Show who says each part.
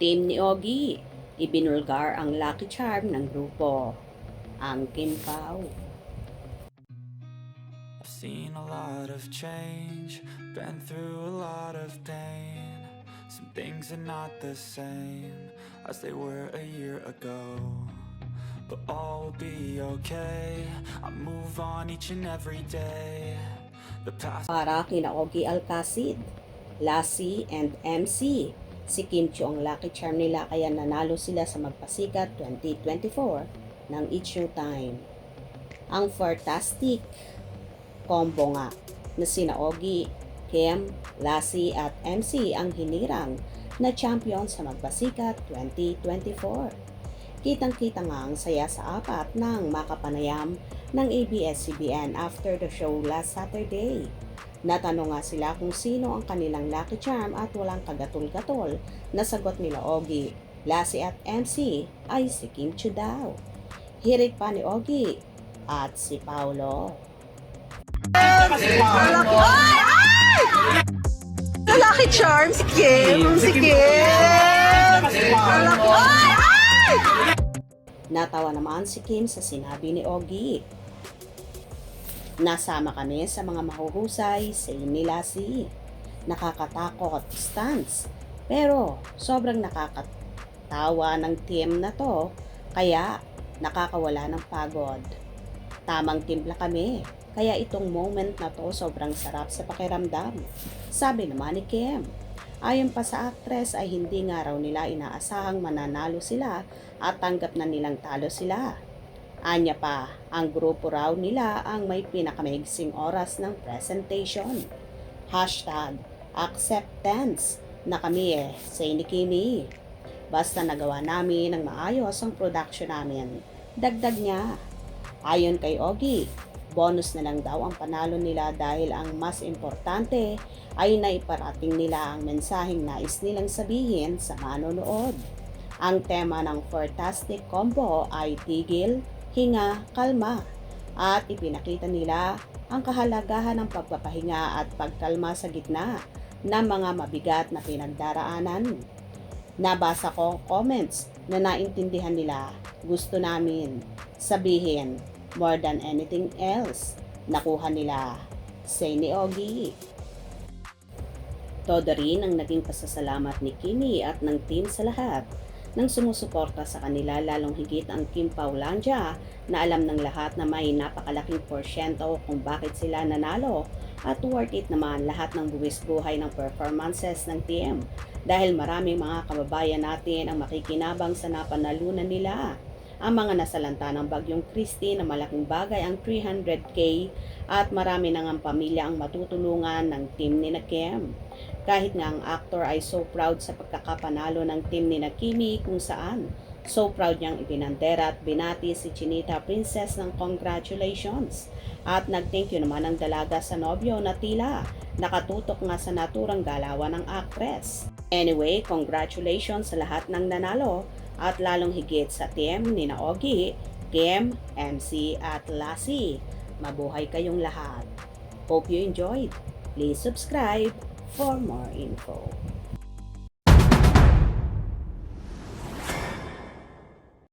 Speaker 1: Team ni Ogie, ibinulgar ang Lucky Charm ng grupo, ang Kim Pao.
Speaker 2: I've seen a lot of change, been through a lot of pain. Some things are not the same as they were a year ago, but all will be okay. I move on each and every day. The past.
Speaker 1: Para kina Ogie Alcacid, Lassie and MC, si Kim Chiu ang Lucky Charm nila kaya nanalo sila sa Magpasikat 2024 ng It's Your Time. Ang fantastic combo nga na sina Ogie, Kim, Lassie at MC ang hinirang na champion sa Magpasikat 2024. Kitang-kita nga ang saya sa apat ng makapanayam ng ABS-CBN after the show last Saturday. Natanong nga sila kung sino ang kanilang Lucky Charm at walang kagatol-gatol na sagot nila Ogie, Lassie at MC ay si Kim Chiu daw. Hirit pa ni Ogie at si Paolo.
Speaker 3: Lucky Charm, si Kim! Si Kim!
Speaker 1: Natawa naman si Kim sa sinabi ni Ogie. Nasama kami sa mga mahuhusay sa ni Lassie. Nakakatakot stance. Pero sobrang nakakatawa ng team na to kaya nakakawala ng pagod. Tamang timpla kami. Kaya itong moment na to sobrang sarap sa pakiramdam. Sabi naman ni Kim. Ayon pa sa actress ay hindi nga raw nila inaasahang mananalo sila at tanggap na nilang talo sila. Anya pa, ang grupo raw nila ang may pinakamaigsing oras ng presentation. #acceptance na kami say ni Kimi. Basta nagawa namin ng maayos ang production namin. Dagdag niya. Ayon kay Ogie, bonus na lang daw ang panalo nila dahil ang mas importante ay naiparating nila ang mensaheng nais nilang sabihin sa manonood. Ang tema ng Fantastic Combo ay tigil, hinga, kalma at ipinakita nila ang kahalagahan ng pagpapahinga at pagkalma sa gitna ng mga mabigat na pinagdaraanan. Nabasa ko comments na naintindihan nila, gusto namin sabihin more than anything else. Nakuha nila, say ni Ogie. Todo rin ang naging pasasalamat ni Kimi at ng team sa lahat ng sumusuporta sa kanila, lalong higit ang Kim Paulandia na alam ng lahat na may napakalaking porsyento kung bakit sila nanalo at worth it naman lahat ng buwis buhay ng performances ng team dahil maraming mga kababayan natin ang makikinabang sa napanalunan nila. Ang mga nasalanta ng Bagyong Christy na malaking bagay ang 300K at marami nang ang pamilya ang matutulungan ng team ni Kim. Kahit nga ang actor ay so proud sa pagkakapanalo ng team ni Kimi kung saan so proud niyang ibinandera at binati si Chinita Princess ng congratulations. At nag-thank you naman ang dalaga sa nobyo na tila nakatutok nga sa naturang galawan ng actress. Anyway, congratulations sa lahat ng nanalo at lalong higit sa team ni Ogie, Kim, MC at Lassie. Mabuhay kayong lahat. Hope you enjoyed. Please subscribe for more info.